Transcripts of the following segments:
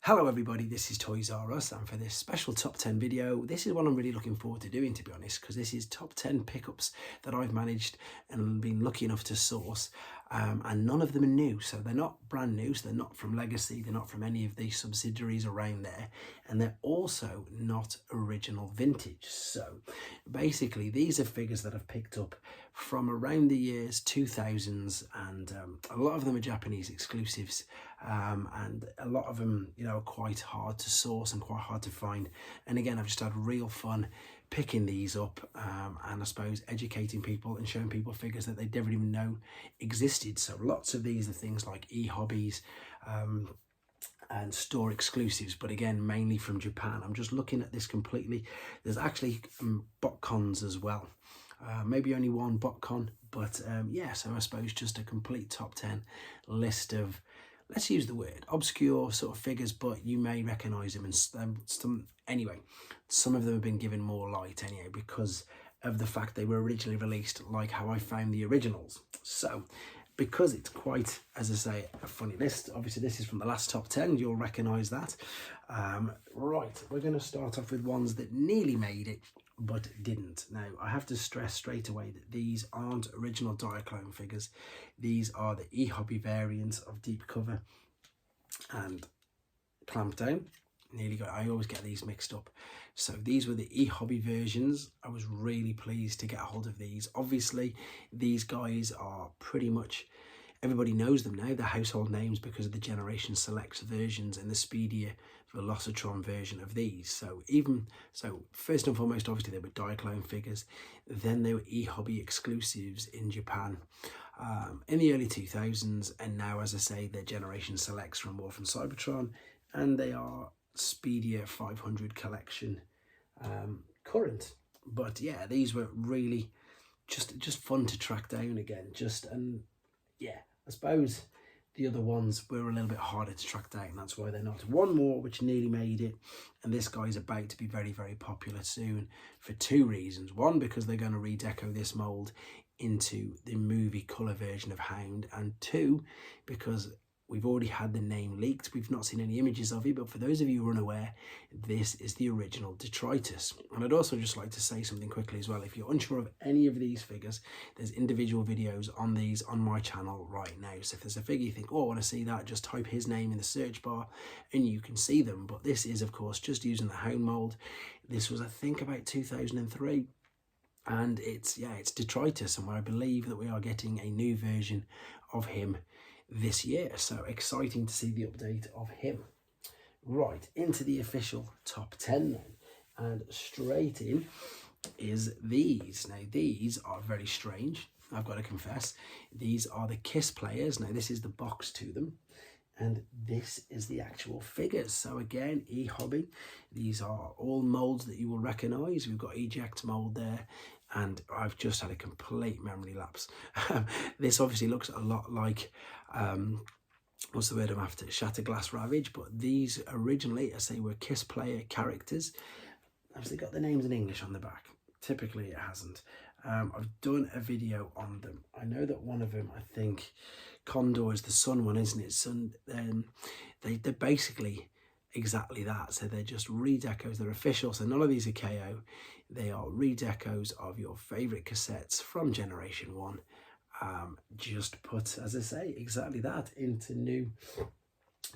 Hello everybody, this is Toys R Us, and for this special top 10 video, this is what I'm really looking forward to doing, to be honest, because this is top 10 pickups that I've managed and been lucky enough to source, and none of them are new. So they're not brand new, so they're not from Legacy, they're not from any of the subsidiaries around there, and they're also not original vintage. So basically these are figures that I've picked up from around the years 2000s, and a lot of them are Japanese exclusives, and a lot of them, are quite hard to source and quite hard to find. And again, I've just had real fun picking these up, and I suppose educating people and showing people figures that they never even know existed. So lots of these are things like ehobbies and store exclusives, but again, mainly from Japan. I'm just looking at this completely. There's actually Botcons as well. Maybe only one Botcon, but yeah, so I suppose just a complete top 10 list of, let's use the word, obscure sort of figures, but you may recognise them. And anyway, some of them have been given more light anyway because of the fact they were originally released, like how I found the originals. So because it's quite, as I say, a funny list, obviously this is from the last top 10, you'll recognise that. Right, we're going to start off with ones that nearly made it but didn't. Now, I have to stress straight away that these aren't original Diaclone figures. These are the ehobby variants of Deep Cover and Clampdown. I always get these mixed up. So these were the ehobby versions. I was really pleased to get a hold of these. Obviously, these guys are pretty much, everybody knows them now. They're household names because of the Generation Selects versions and the speedier Velocitron version of these. So first and foremost, obviously they were Diaclone figures. Then they were ehobby exclusives in Japan in the early 2000s, and now, as I say, they're Generation Selects from War from Cybertron, and they are speedier 500 collection current. But yeah, these were really just fun to track down again. Yeah, I suppose the other ones were a little bit harder to track down. That's why they're not. One more which nearly made it, and this guy's about to be very, very popular soon for two reasons. One, because they're going to redeco this mould into the movie colour version of Hound, and two, because we've already had the name leaked. We've not seen any images of it, but for those of you who are unaware, this is the original Detritus. And I'd also just like to say something quickly as well. If you're unsure of any of these figures, there's individual videos on these on my channel right now. So if there's a figure you think, oh, I want to see that, just type his name in the search bar and you can see them. But this is, of course, just using the Hound mould. This was, I think, about 2003. And it's Detritus, and I believe that we are getting a new version of him this year. So exciting to see the update of him. Right, into the official top 10 then. And straight in is these. Now, these are very strange, I've got to confess. These are the Kiss players. Now, this is the box to them, and this is the actual figures. So again, ehobby. These are all molds that you will recognise. We've got eject mold there, and I've just had a complete memory lapse. This obviously looks a lot like what's the word I'm after? Shatterglass Ravage, but these originally, I say, were Kiss player characters. Obviously got the names in English on the back. Typically it hasn't. I've done a video on them. I know that one of them, I think Condor is the Sun one, isn't it? Sun. They're basically exactly that. So they're just redecos. They're official. So none of these are KO. They are redecos of your favourite cassettes from Generation 1. Just put, as I say, exactly that into new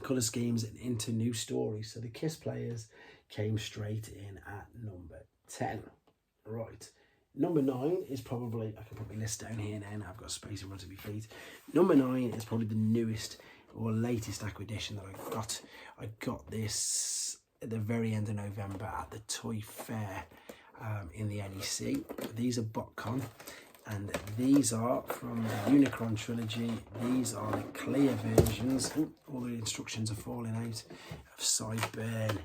colour schemes and into new stories. So the Kiss players came straight in at number 10. Right. Number 9 is probably, I can probably list down here now I've got space in front of my feet. Number 9 is probably the newest or latest acquisition that I got. I got this at the very end of November at the Toy Fair in the NEC. These are Botcon, and these are from the Unicron trilogy. These are the clear versions. Ooh, all the instructions are falling out of Sideburn,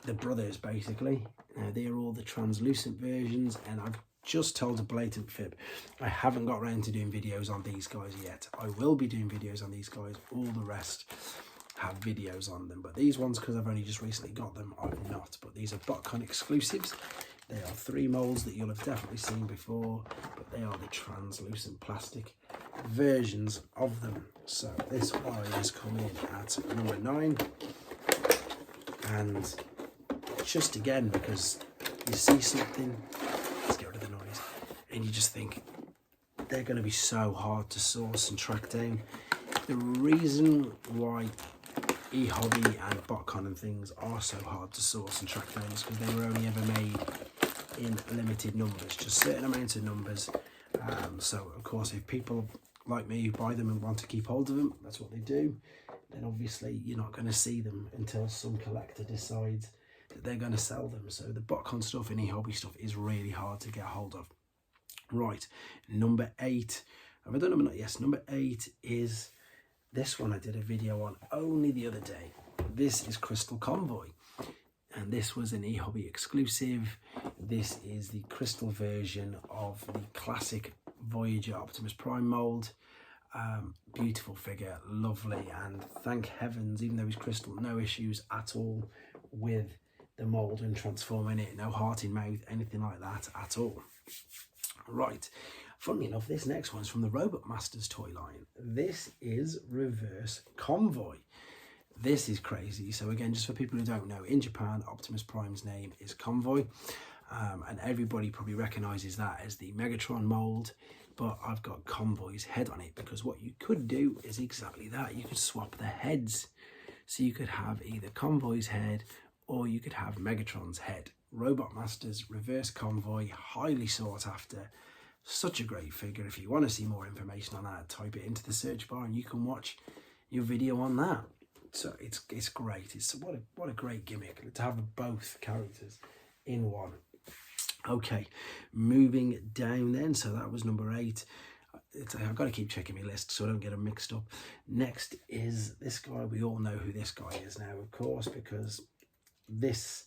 the brothers basically. Now they're all the translucent versions, and I've just told a blatant fib. I haven't got around to doing videos on these guys yet. I will be doing videos on these guys. All the rest have videos on them, but these ones, because I've only just recently got them, I've not. But these are Botcon exclusives. They are 3 molds that you'll have definitely seen before, but they are the translucent plastic versions of them. So this one is coming at number 9. And just again, because you see something, let's get rid of the noise, and you just think they're going to be so hard to source and track down. The reason why ehobby and Botcon and things are so hard to source and track down is because they were only ever made in limited numbers, just certain amounts of numbers. So of course, if people like me who buy them and want to keep hold of them, that's what they do, then obviously you're not going to see them until some collector decides that they're going to sell them. So the Botcon stuff and ehobby stuff is really hard to get hold of. Right, number 8. Have I done number 9? Yes, number 8 is this one I did a video on only the other day. This is Crystal Convoy, and this was an ehobby exclusive. This is the crystal version of the classic Voyager Optimus Prime mold. Beautiful figure, lovely, and thank heavens, even though he's crystal, no issues at all with the mold and transforming it, no heart in mouth, anything like that at all. Right, funnily enough, this next one's from the Robot Masters toy line. This is Reverse Convoy. This is crazy. So again, just for people who don't know, in Japan, Optimus Prime's name is Convoy, and everybody probably recognises that as the Megatron mold, but I've got Convoy's head on it because what you could do is exactly that. You could swap the heads. So you could have either Convoy's head or you could have Megatron's head. Robot Masters Reverse Convoy, highly sought after, such a great figure. If you want to see more information on that, type it into the search bar and you can watch your video on that. So it's great. It's what a great gimmick to have both characters in one. Okay, moving down then. So that was number 8. I've got to keep checking my list so I don't get them mixed up. Next is this guy. We all know who this guy is now, of course, because this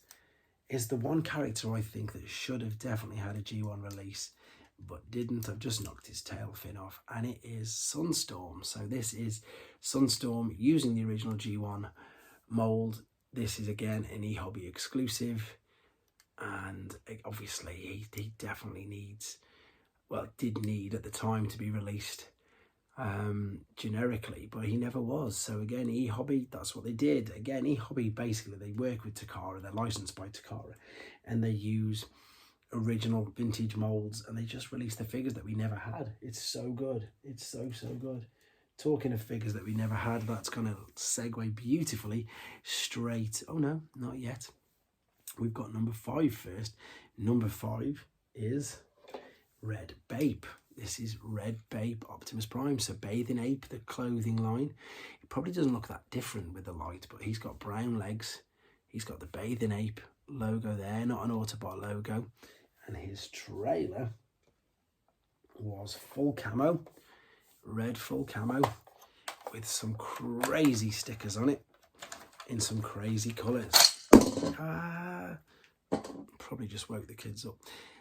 is the one character I think that should have definitely had a G1 release, but didn't. I've just knocked his tail fin off, and it is Sunstorm. So this is Sunstorm using the original G1 mold. This is again an ehobby exclusive, and obviously he definitely needs, well, did need at the time to be released generically, but he never was. So again, ehobby, that's what they did. Again, ehobby, basically they work with Takara, they're licensed by Takara, and they use original vintage molds, and they just release the figures that we never had. It's so good. It's so good. Talking of figures that we never had, that's going to segue beautifully straight. Oh no, not yet. We've got number 5 first. Number 5 is Red Bape. This is Red Bape Optimus Prime. So Bathing Ape, the clothing line. It probably doesn't look that different with the light, but he's got brown legs. He's got the Bathing Ape logo there, not an Autobot logo. And his trailer was full camo, red full camo, with some crazy stickers on it in some crazy colours. Probably just woke the kids up.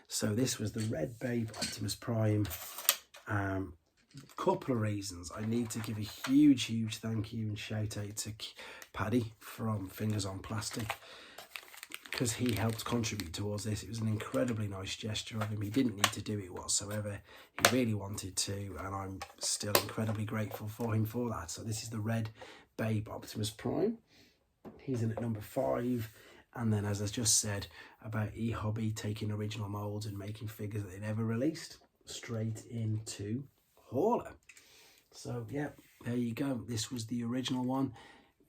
So this was the Red Bape Optimus Prime. Couple of reasons. I need to give a huge thank you and shout out to Paddy from Fingers on Plastic, because he helped contribute towards this. It was an incredibly nice gesture of him. He didn't need to do it whatsoever. He really wanted to, and I'm still incredibly grateful for him for that. So this is the Red Bape Optimus Prime. He's in at number 5. And then, as I just said about ehobby taking original molds and making figures that they never released, straight into Hauler. So yeah, there you go. This was the original one,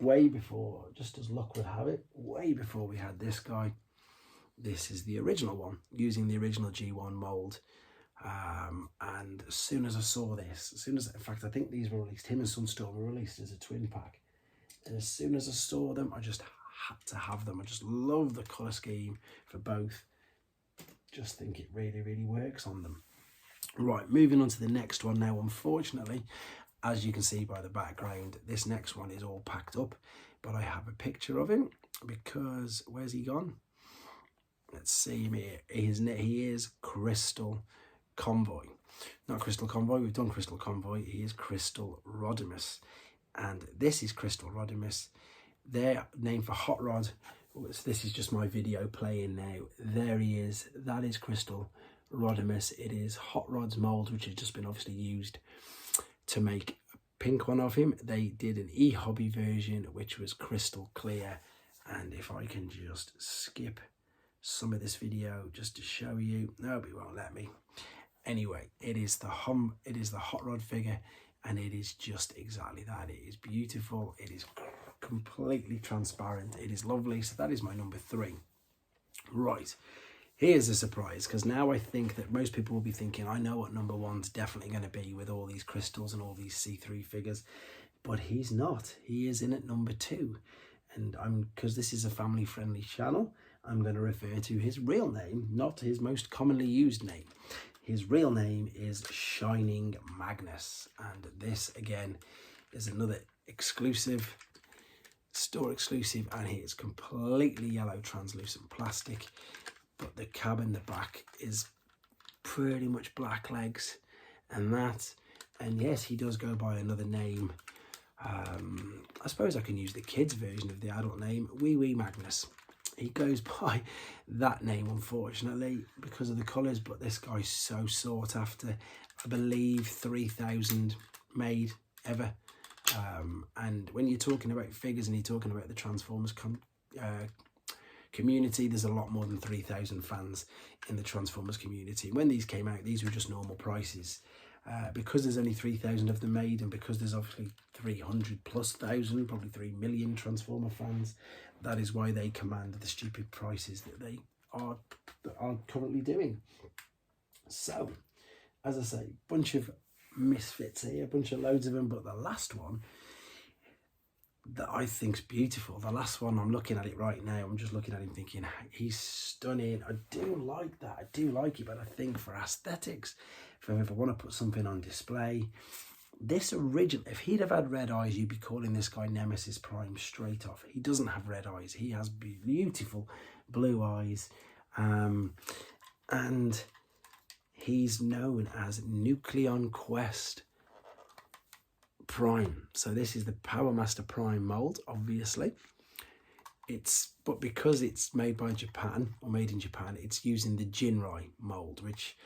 way before, just as luck would have it, way before we had this guy. This is the original one, using the original G1 mold. And as soon as I saw this, in fact, I think these were released, him and Sunstorm were released as a twin pack. And as soon as I saw them, I just had to have them. I just love the colour scheme for both. Just think it really works on them. Right, moving on to the next one now. Unfortunately, as you can see by the background, this next one is all packed up, but I have a picture of him because, where's he gone? Let's see him here. He is Crystal Convoy. Not Crystal Convoy, we've done Crystal Convoy. He is Crystal Rodimus. And this is Crystal Rodimus. Their name for Hot Rod. This is just my video playing now. There he is. That is Crystal Rodimus. It is Hot Rod's mold, which has just been obviously used to make a pink one of him. They did an ehobby version, which was crystal clear, And if I can just skip some of this video just to show you, no, it won't let me. Anyway, it is the hot rod figure, and it is just exactly that. It is beautiful. It is completely transparent. It is lovely. So that is my number 3. Right, here's a surprise, because now I think that most people will be thinking, I know what number 1's definitely going to be with all these crystals and all these see-through figures, but he's not. He is in at number 2. And because this is a family-friendly channel, I'm going to refer to his real name, not his most commonly used name. His real name is Shining Magnus, and this again is another exclusive, store exclusive, and he is completely yellow translucent plastic, but the cab in the back is pretty much black legs and that. And yes, he does go by another name. I suppose I can use the kids version of the adult name, Wee Magnus. He goes by that name, unfortunately, because of the colours, but this guy's so sought after. I believe 3,000 made ever. And when you're talking about figures and you're talking about the Transformers community, there's a lot more than 3,000 fans in the Transformers community. When these came out, these were just normal prices. Because there's only 3,000 of them made, and because there's obviously 300,000+, probably 3 million Transformer fans, that is why they command the stupid prices that they are currently doing. So, as I say, bunch of misfits here, a bunch of loads of them, but the last one that I think's beautiful, the last one, I'm looking at it right now, I'm just looking at him thinking, he's stunning. I do like that, I do like it, but I think for aesthetics, if I want to put something on display, this original, if he'd have had red eyes, you'd be calling this guy Nemesis Prime straight off. He doesn't have red eyes, he has beautiful blue eyes, and he's known as Nucleon Quest Prime. So this is the Power Master Prime mold, obviously. But because it's made by Japan, or made in Japan, it's using the Jinrai mold, which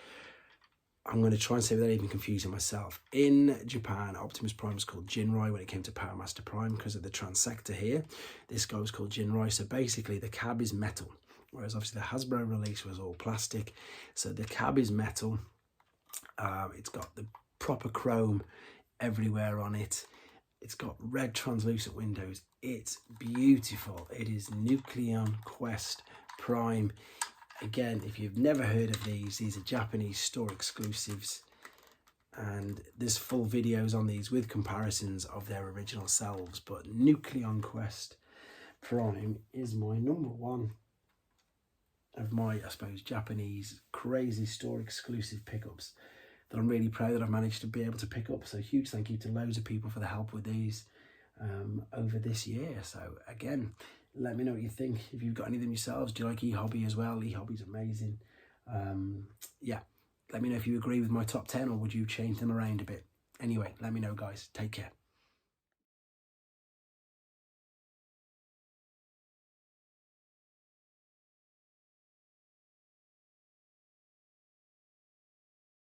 I'm going to try and say without even confusing myself. In Japan, Optimus Prime was called Jinrai when it came to Power Master Prime because of the transector here. This guy was called Jinrai. So basically the cab is metal, whereas obviously the Hasbro release was all plastic. So the cab is metal. It's got the proper chrome everywhere on it. It's got red translucent windows. It's beautiful. It is Nucleon Quest Prime. Again, if you've never heard of these are Japanese store exclusives, and there's full videos on these with comparisons of their original selves. But Nucleon Quest Prime is my number 1 of my, I suppose, Japanese crazy store exclusive pickups that I'm really proud that I've managed to be able to pick up. So huge thank you to loads of people for the help with these over this year. So again, let me know what you think. If you've got any of them yourselves, do you like ehobby as well? Ehobby's amazing. Yeah, let me know if you agree with my top 10, or would you change them around a bit. Anyway, let me know, guys. Take care.